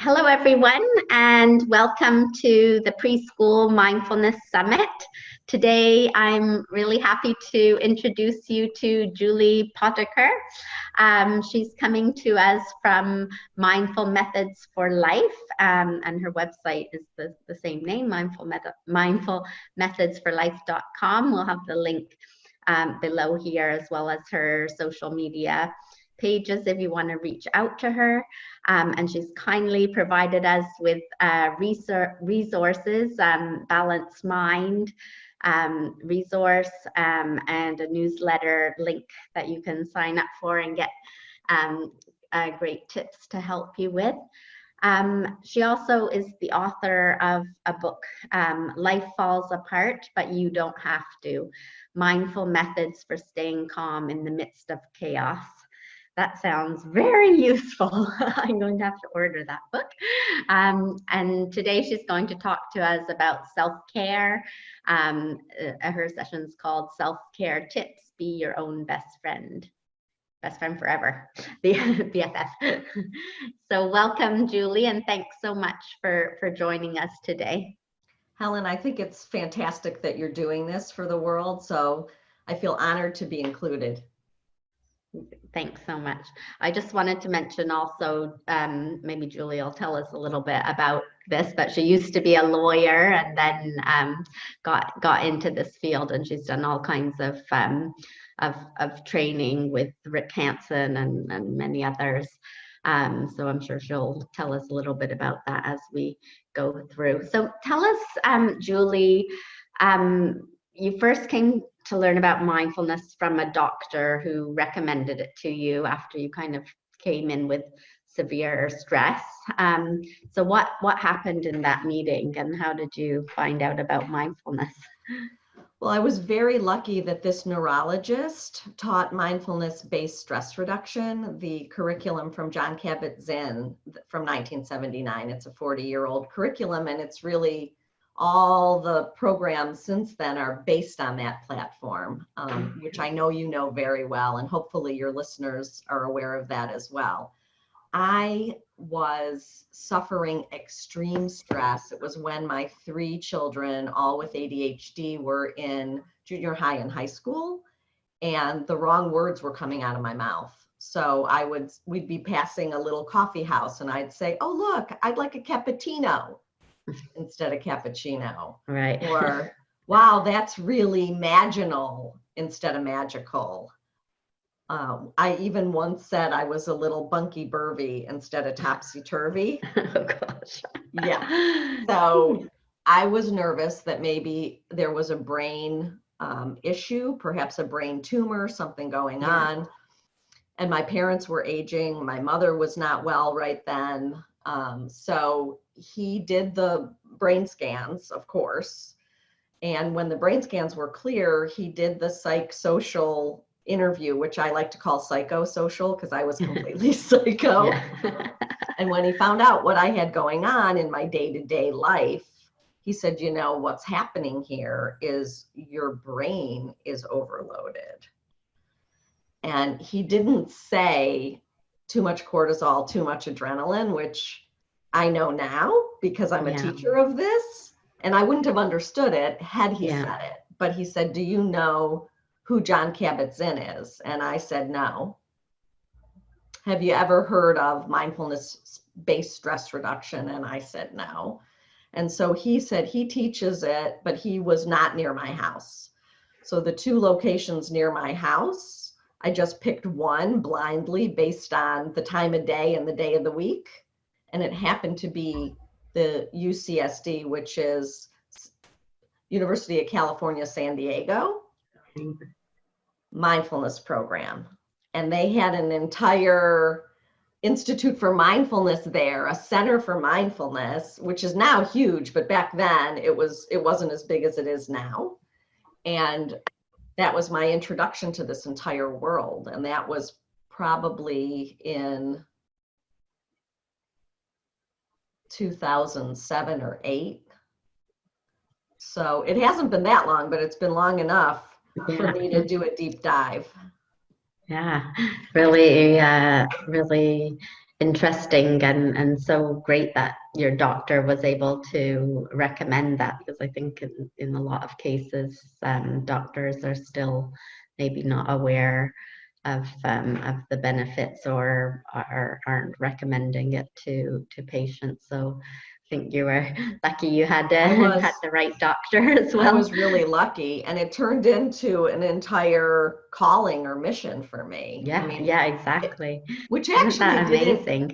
Hello, everyone, and welcome to the Preschool Mindfulness Summit. Today, I'm really happy to introduce you to Julie Potiker. She's coming to us from Mindful Methods for Life, and her website is the same name, mindfulmethodsforlife.com. We'll have the link below here, as well as her social media pages if you want to reach out to her. And she's kindly provided us with resources, Balanced Mind resource, and a newsletter link that you can sign up for and get great tips to help you with. She also is the author of a book, Life Falls Apart, but You Don't Have to: Mindful Methods for Staying Calm in the Midst of Chaos. That sounds very useful. I'm going to have to order that book. And today she's going to talk to us about self-care. Her session is called Self-Care Tips, Be Your Own Best Friend forever, the BFF. So welcome, Julie, and thanks so much for joining us today. Helen, I think it's fantastic that you're doing this for the world, so I feel honored to be included. Thanks so much. I just wanted to mention also, maybe Julie will tell us a little bit about this, but she used to be a lawyer and then got into this field, and she's done all kinds of training with Rick Hansen and many others. So I'm sure she'll tell us a little bit about that as we go through. So tell us, Julie, you first came to learn about mindfulness from a doctor who recommended it to you after you kind of came in with severe stress. So what happened in that meeting, and how did you find out about mindfulness? Well, I was very lucky that this neurologist taught mindfulness-based stress reduction, the curriculum from Jon Kabat-Zinn from 1979. It's a 40-year-old curriculum, and it's really all the programs since then are based on that platform, which I know you know very well, and hopefully your listeners are aware of that as well. I was suffering extreme stress. It was when my 3 children, all with ADHD, were in junior high and high school, and the wrong words were coming out of my mouth. So we'd be passing a little coffee house, and I'd say, "Oh, look, I'd like a cappuccino," instead of cappuccino. Right. Or, "Wow, that's really maginal," instead of magical. I even once said I was a little bunky burvy instead of topsy-turvy. Oh gosh. Yeah. So I was nervous that maybe there was a brain issue, perhaps a brain tumor, something going on. And my parents were aging. My mother was not well right then. So he did the brain scans, of course. And when the brain scans were clear, he did the psychosocial interview, which I like to call psychosocial because I was completely psycho. Yeah. And when he found out what I had going on in my day-to-day life, he said, "You know, what's happening here is your brain is overloaded." And he didn't say too much cortisol, too much adrenaline, which I know now because I'm a teacher of this, and I wouldn't have understood it had he said it. But he said, "Do you know who Jon Kabat-Zinn is?" And I said, "No." "Have you ever heard of mindfulness-based stress reduction?" And I said, "No." And so he said he teaches it, but he was not near my house. So the 2 locations near my house, I just picked one blindly based on the time of day and the day of the week. And it happened to be the UCSD, which is University of California, San Diego, mindfulness program. And they had an entire Institute for Mindfulness there, a Center for Mindfulness, which is now huge, but back then it wasn't as big as it is now. And that was my introduction to this entire world. And that was probably in 2007 or 8. So it hasn't been that long, but it's been long enough for me to do a deep dive. Yeah, really, really interesting and so great that your doctor was able to recommend that, because I think in a lot of cases, doctors are still maybe not aware of the benefits or aren't recommending it to patients. So I think you were lucky you had had the right doctor as well. I was really lucky, and it turned into an entire calling or mission for me. Yeah, I mean, yeah, exactly. which Isn't actually that amazing?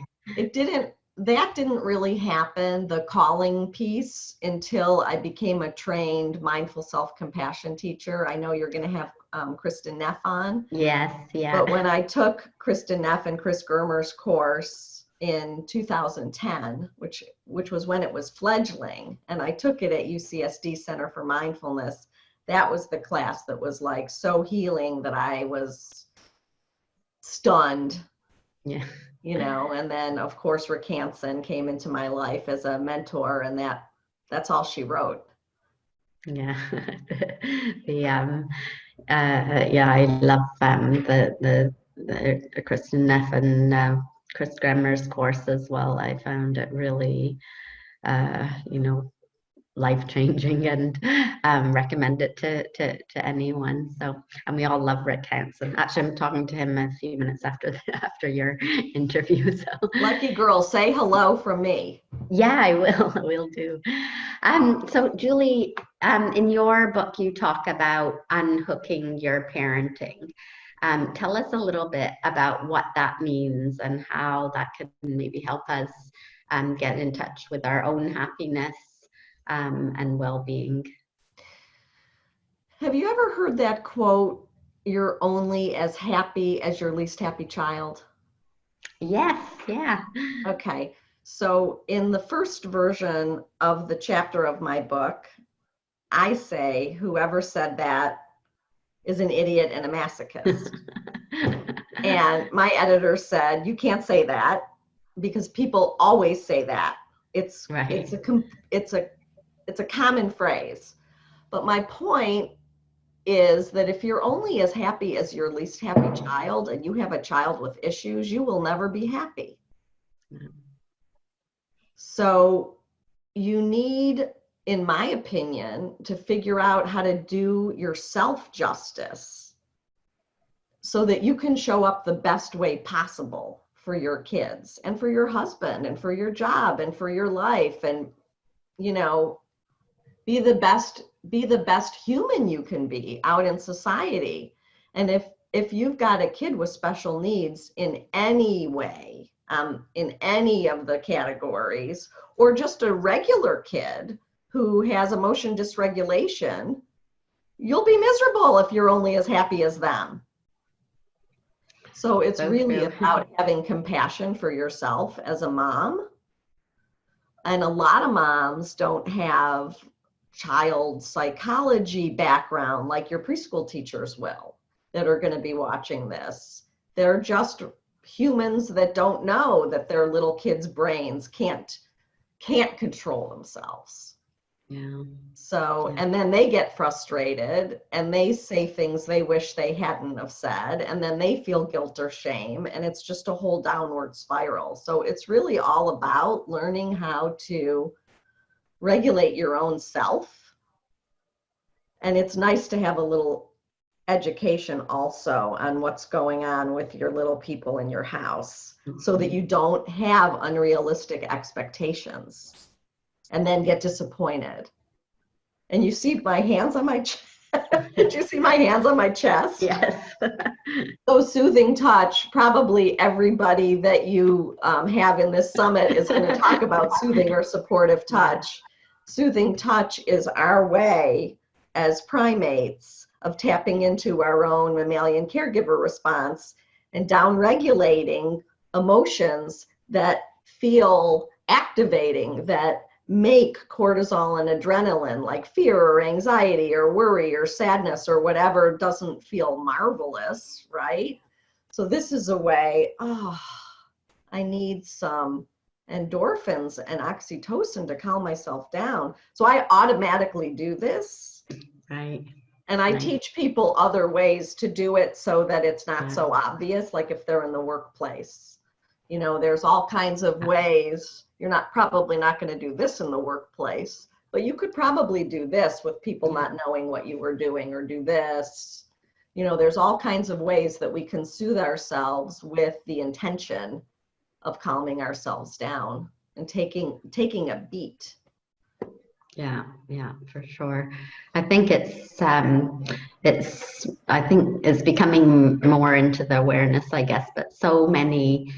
that didn't really happen, the calling piece, until I became a trained mindful self-compassion teacher. I know you're going to have Kristen Neff on. Yes, yeah. But when I took Kristen Neff and Chris Germer's course in 2010, which was when it was fledgling, and I took it at UCSD Center for Mindfulness, that was the class that was like so healing that I was stunned. Yeah. You know, and then of course Rick Hansen came into my life as a mentor, and that's all she wrote. Yeah. the yeah, I love the Kristen Neff and Chris Grammer's course as well. I found it really you know, life-changing, and recommend it to anyone. So, and we all love Rick Hansen. Actually, I'm talking to him a few minutes after your interview. So Lucky girl, say hello from me. yeah, I will. I will do. So Julie, in your book, you talk about unhooking your parenting. Tell us a little bit about what that means and how that can maybe help us get in touch with our own happiness and well-being. Have you ever heard that quote, "You're only as happy as your least happy child"? Yes, yeah. Okay, so in the first version of the chapter of my book, I say whoever said that is an idiot and a masochist. And my editor said, you can't say that because people always say that. It's Right. it's a common phrase. But my point is that if you're only as happy as your least happy child, and you have a child with issues, you will never be happy. So you need, in my opinion, to figure out how to do yourself justice so that you can show up the best way possible for your kids and for your husband and for your job and for your life, and, you know, be the best human you can be out in society. And if you've got a kid with special needs in any way, in any of the categories, or just a regular kid who has emotion dysregulation, you'll be miserable if you're only as happy as them. So it's really about having compassion for yourself as a mom. And a lot of moms don't have child psychology background like your preschool teachers will, that are going to be watching this. They're just humans that don't know that their little kids' brains can't control themselves. Yeah. So, and then they get frustrated and they say things they wish they hadn't have said, and then they feel guilt or shame, and it's just a whole downward spiral. So it's really all about learning how to regulate your own self. And it's nice to have a little education also on what's going on with your little people in your house, so that you don't have unrealistic expectations and then get disappointed. And you see my hands on my chest. Did you see my hands on my chest? Yes. So soothing touch, probably everybody that you have in this summit is going to talk about soothing or supportive touch. Soothing touch is our way as primates of tapping into our own mammalian caregiver response and down-regulating emotions that feel activating, that make cortisol and adrenaline, like fear or anxiety or worry or sadness or whatever, doesn't feel marvelous, right? So this is a way, I need some endorphins and oxytocin to calm myself down. So I automatically do this. Right. And I teach people other ways to do it so that it's not so obvious, like if they're in the workplace. You know, there's all kinds of ways. You're probably not going to do this in the workplace, but you could probably do this with people not knowing what you were doing, or do this. You know, there's all kinds of ways that we can soothe ourselves with the intention of calming ourselves down and taking a beat. Yeah, for sure. I think I think it's becoming more into the awareness, I guess, but so many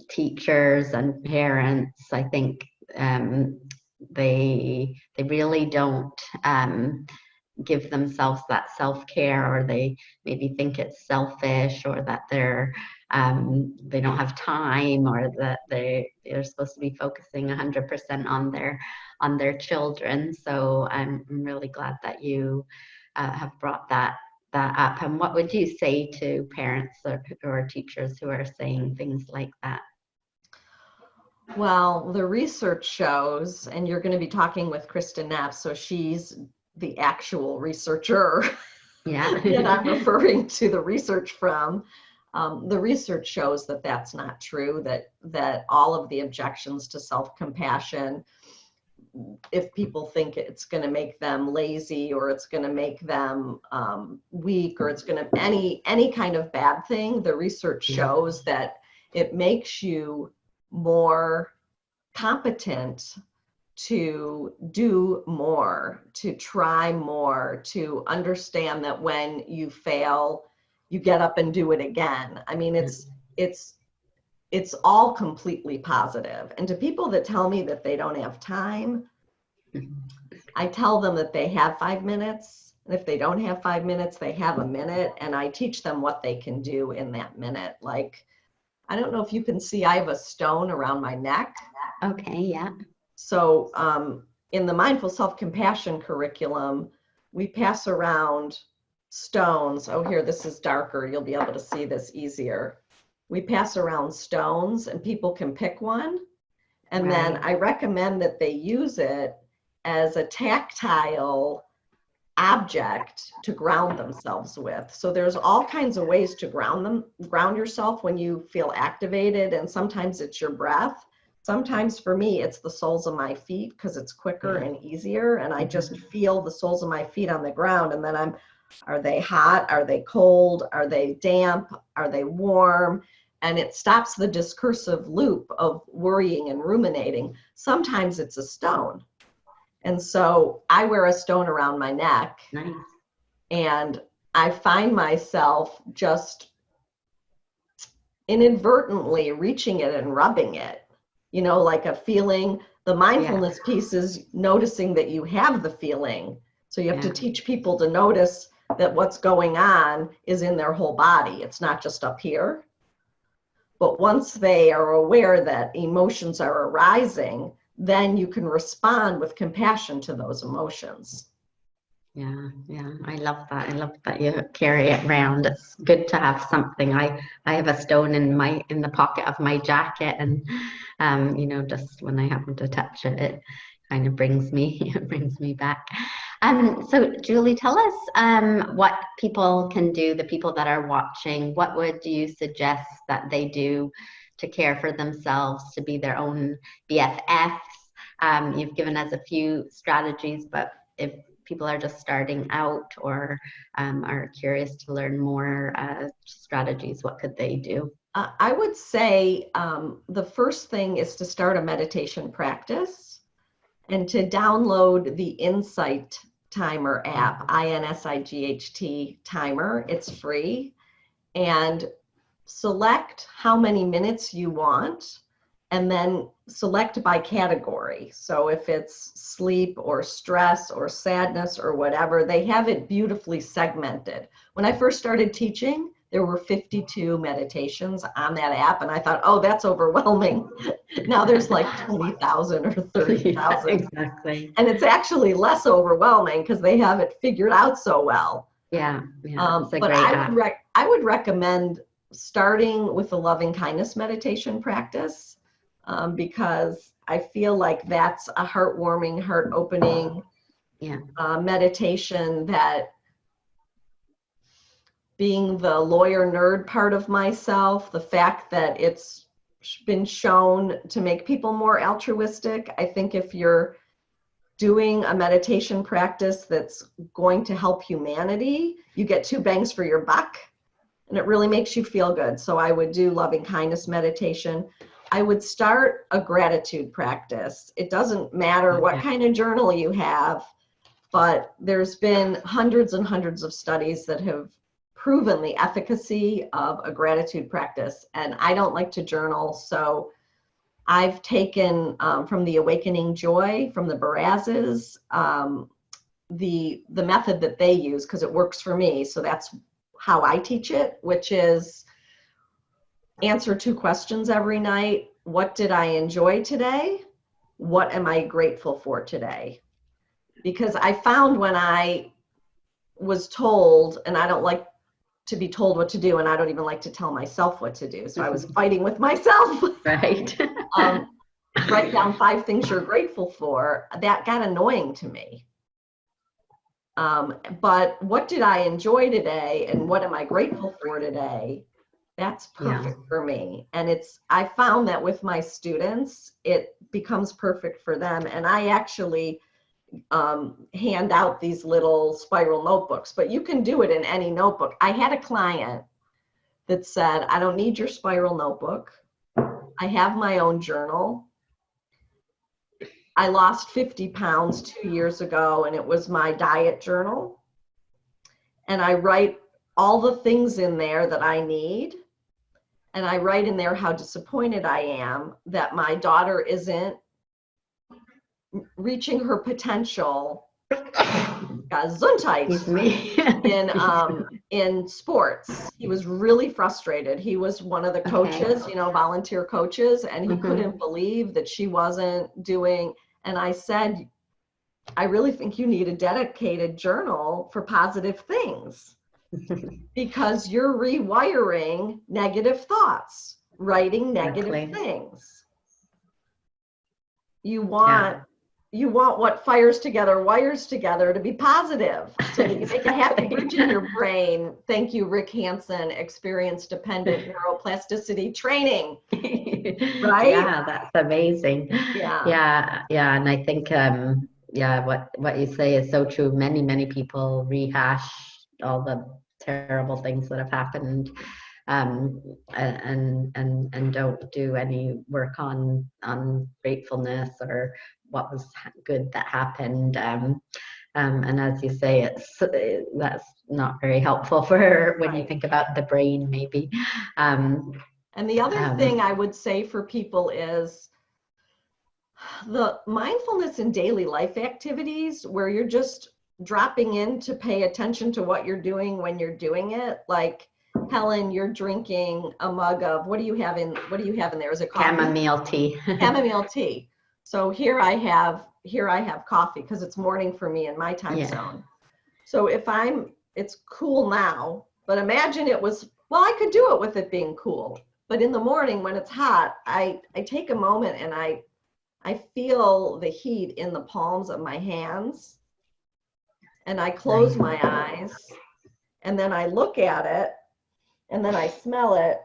teachers and parents, I think they really don't give themselves that self-care, or they maybe think it's selfish, or that they don't have time, or that they're supposed to be focusing 100% on their children. So I'm really glad that you have brought that up. And what would you say to parents or teachers who are saying things like that? Well, the research shows, and you're going to be talking with Kristen Neff, so she's the actual researcher Yeah. that I'm referring to the research from. The research shows that that's not true, that all of the objections to self-compassion, if people think it's going to make them lazy, or it's going to make them weak, or it's going to any kind of bad thing, the research shows that it makes you more competent to do more, to try more, to understand that when you fail, you get up and do it again. I mean, it's all completely positive. And to people that tell me that they don't have time, I tell them that they have 5 minutes. And if they don't have 5 minutes, they have a minute. And I teach them what they can do in that minute. Like, I don't know if you can see, I have a stone around my neck. Okay, yeah. So in the Mindful Self-Compassion curriculum, we pass around stones. Oh, here, this is darker. You'll be able to see this easier. We pass around stones, and people can pick one. And then I recommend that they use it as a tactile object to ground themselves with. So there's all kinds of ways to ground yourself when you feel activated. And sometimes it's your breath. Sometimes for me, it's the soles of my feet, because it's quicker and easier. And I just feel the soles of my feet on the ground. And then are they hot? Are they cold? Are they damp? Are they warm? And it stops the discursive loop of worrying and ruminating. Sometimes it's a stone. And so I wear a stone around my neck. Nice. And I find myself just inadvertently reaching it and rubbing it, you know, like a feeling. The mindfulness piece is noticing that you have the feeling. So you have to teach people to notice that what's going on is in their whole body. It's not just up here. But once they are aware that emotions are arising, then you can respond with compassion to those emotions. Yeah, I love that. I love that you carry it around. It's good to have something. I have a stone in the pocket of my jacket, and you know, just when I happen to touch it, it kind of brings me back. So Julie, tell us what people can do, the people that are watching. What would you suggest that they do to care for themselves, to be their own BFFs? You've given us a few strategies, but if people are just starting out, or are curious to learn more strategies, what could they do? I would say the first thing is to start a meditation practice, and to download the Insight Timer app, INSIGHT Timer. It's free. And select how many minutes you want, and then select by category. So if it's sleep or stress or sadness or whatever, they have it beautifully segmented. When I first started teaching, there were 52 meditations on that app, and I thought, oh, that's overwhelming. Now there's like 20,000 or 30,000. Yeah, exactly. And it's actually less overwhelming because they have it figured out so well. Yeah, it's a but great app. I would recommend starting with the loving kindness meditation practice, because I feel like that's a heartwarming, heart-opening meditation that, being the lawyer nerd part of myself, the fact that it's been shown to make people more altruistic. I think if you're doing a meditation practice that's going to help humanity, you get 2 bangs for your buck, and it really makes you feel good. So I would do loving kindness meditation. I would start a gratitude practice. It doesn't matter what kind of journal you have, but there's been hundreds and hundreds of studies that have proven the efficacy of a gratitude practice. And I don't like to journal, so I've taken from the Awakening Joy, from the Barazes, the method that they use, because it works for me. So that's how I teach it, which is answer 2 questions every night. What did I enjoy today? What am I grateful for today? Because I found when I was told, and I don't like to be told what to do, and I don't even like to tell myself what to do. So I was fighting with myself. Right. Write down 5 things you're grateful for. That got annoying to me. But what did I enjoy today, and what am I grateful for today? That's perfect for me. And I found that with my students, it becomes perfect for them. And I actually hand out these little spiral notebooks, but you can do it in any notebook. I had a client that said, I don't need your spiral notebook. I have my own journal. I lost 50 pounds 2 years ago, and it was my diet journal. And I write all the things in there that I need. And I write in there how disappointed I am that my daughter isn't reaching her potential, Gesundheit, in sports. He was really frustrated. He was one of the coaches, volunteer coaches, and he couldn't believe that she wasn't doing. And I said, I really think you need a dedicated journal for positive things, because you're rewiring negative thoughts, writing negative things. You want what fires together, wires together to be positive. So that you make a happy bridge in your brain. Thank you, Rick Hansen, experience-dependent neuroplasticity training. Right? Yeah, that's amazing. Yeah. And I think, what you say is so true. Many people rehash all the terrible things that have happened, and don't do any work on gratefulness or what was good that happened. And as you say, that's not very helpful for when you think about the brain, maybe. And the other thing I would say for people is the mindfulness in daily life activities where you're just dropping in to pay attention to what you're doing when you're doing it. Like, Helen, you're drinking a mug of, what do you have in there? Is it coffee? Chamomile tea. Chamomile tea. So here I have coffee because it's morning for me in my time zone. So it's cool now, but imagine I could do it with it being cool. But in the morning when it's hot, I take a moment and I feel the heat in the palms of my hands, and I close my eyes, and then I look at it, and then I smell it,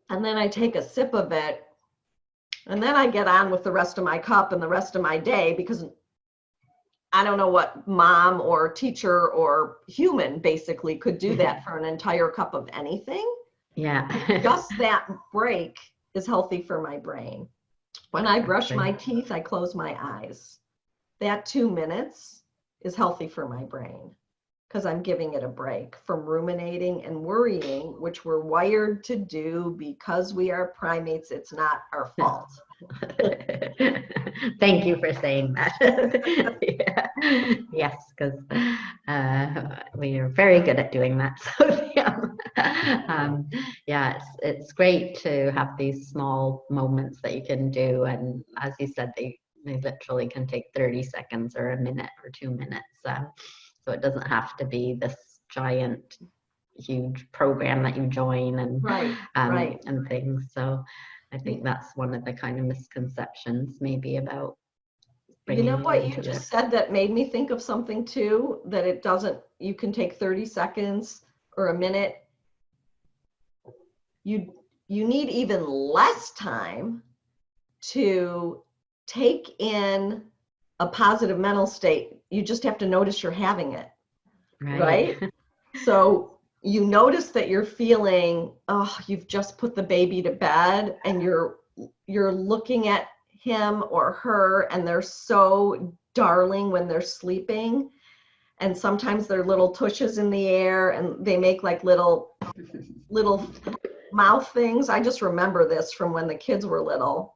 and then I take a sip of it, and then I get on with the rest of my cup and the rest of my day, because I don't know what mom or teacher or human basically could do that for an entire cup of anything. Yeah. Just that break is healthy for my brain. When I brush my teeth, I close my eyes. That 2 minutes is healthy for my brain because I'm giving it a break from ruminating and worrying, which we're wired to do because we are primates. It's not our fault. Thank you for saying that. Yes, because we are very good at doing that. So it's great to have these small moments that you can do, and as you said, they literally can take 30 seconds or a minute or 2 minutes. So it doesn't have to be this giant, huge program that you join and and things. So I think that's one of the kind of misconceptions maybe about You know what you just said that made me think of something too, that you can take 30 seconds or a minute. you need even less time to take in a positive mental state. You just have to notice you're having it, right? So you notice that you're feeling, oh, you've just put the baby to bed, and you're looking at him or her, and they're so darling when they're sleeping. And sometimes they're little tushes in the air, and they make like little mouth things. I just remember this from when the kids were little.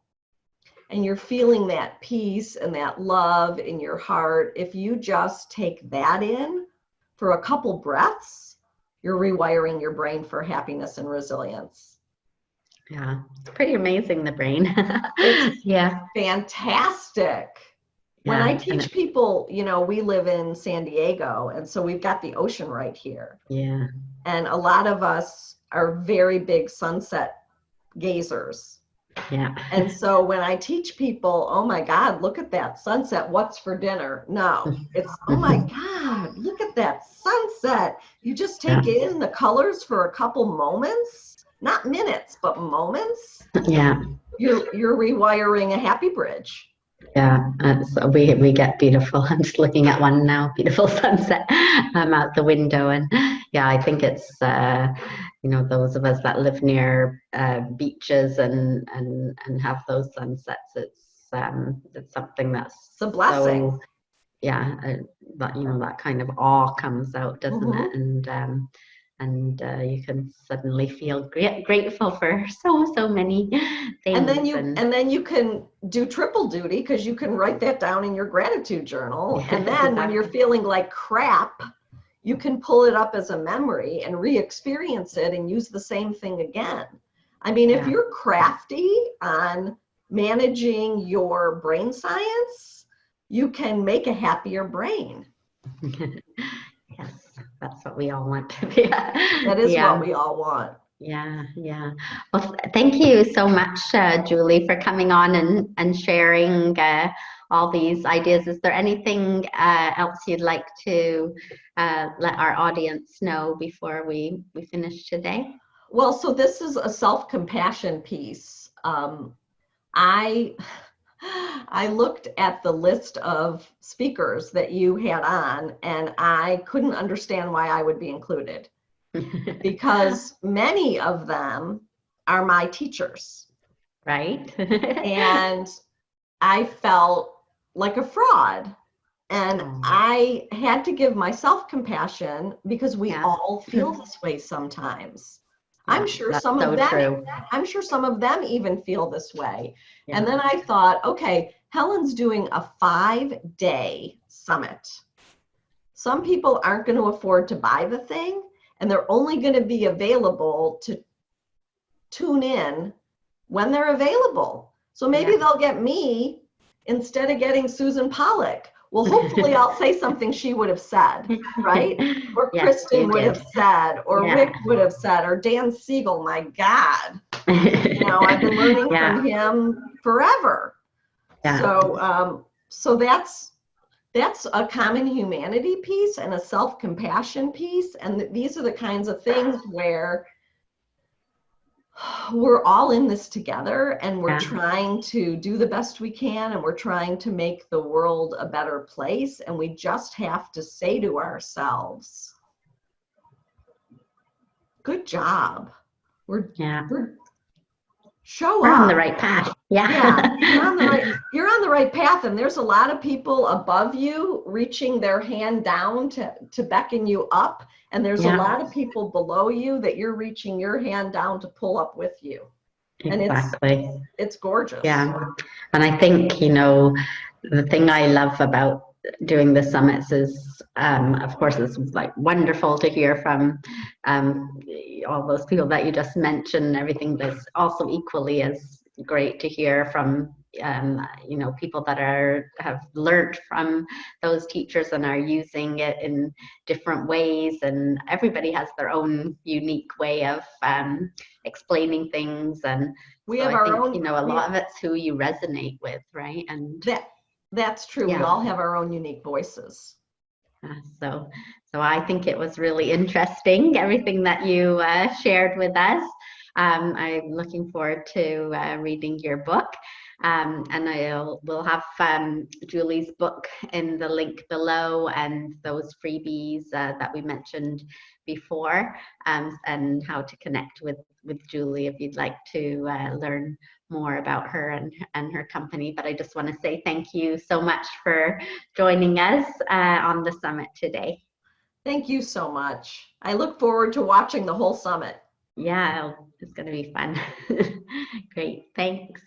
And you're feeling that peace and that love in your heart. If you just take that in for a couple breaths, you're rewiring your brain for happiness and resilience. Yeah, it's pretty amazing, the brain. It's yeah, fantastic. When I teach people, you know, we live in San Diego, and so we've got the ocean right here. Yeah. And a lot of us are very big sunset gazers. Yeah. And so when I teach people, oh my God, look at that sunset, what's for dinner? No, it's, oh my God, look at that sunset. You just take in the colors for a couple moments, not minutes, but moments. Yeah. You're rewiring a happy bridge. Yeah, so we get beautiful. I'm just looking at one now, beautiful sunset out the window, and yeah, I think it's you know, those of us that live near beaches and have those sunsets. It's something that's a blessing. So, yeah, that, you know, that kind of awe comes out, doesn't it? And you can suddenly feel grateful for so many things. And then you can do triple duty, because you can write that down in your gratitude journal. And then when you're feeling like crap, you can pull it up as a memory and re-experience it and use the same thing again. I mean, if you're crafty on managing your brain science, you can make a happier brain. Yes, that's what we all want. That is what we all want. Yeah, yeah. Well, thank you so much, Julie, for coming on and sharing all these ideas. Is there anything else you'd like to let our audience know before we finish today? Well, so this is a self-compassion piece. I looked at the list of speakers that you had on, and I couldn't understand why I would be included. Because many of them are my teachers. Right. And I felt like a fraud. And I had to give myself compassion, because we all feel this way sometimes. I'm sure some of them even feel this way. Yeah. And then I thought, okay, Helen's doing a 5-day summit. Some people aren't going to afford to buy the thing, and they're only going to be available to tune in when they're available. So maybe they'll get me instead of getting Susan Pollack. Well, hopefully I'll say something she would have said, right? Or Kristen would have said, or Rick would have said, or Dan Siegel. My God, you know, I've been learning from him forever. So that's a common humanity piece and a self-compassion piece. And these are the kinds of things where we're all in this together, and we're trying to do the best we can, and we're trying to make the world a better place. And we just have to say to ourselves, good job. We're show We're up. on the right path. You're on the right path, and there's a lot of people above you reaching their hand down to beckon you up, and there's a lot of people below you that you're reaching your hand down to pull up with you. Exactly. And it's gorgeous. Yeah. And I think, you know, the thing I love about doing the summits is, of course, it's like wonderful to hear from all those people that you just mentioned. Everything that's also equally as great to hear from you know, people that have learned from those teachers and are using it in different ways, and everybody has their own unique way of explaining things. And we have our own, you know, a lot of it's who you resonate with, right? And that's true. We all have our own unique voices. So I think it was really interesting, everything that you shared with us. I'm looking forward to reading your book. And we'll have Julie's book in the link below, and those freebies that we mentioned before, and how to connect with Julie if you'd like to learn more about her and her company. But I just want to say thank you so much for joining us on the summit today. Thank you so much. I look forward to watching the whole summit. Yeah, it's going to be fun. Great, thanks.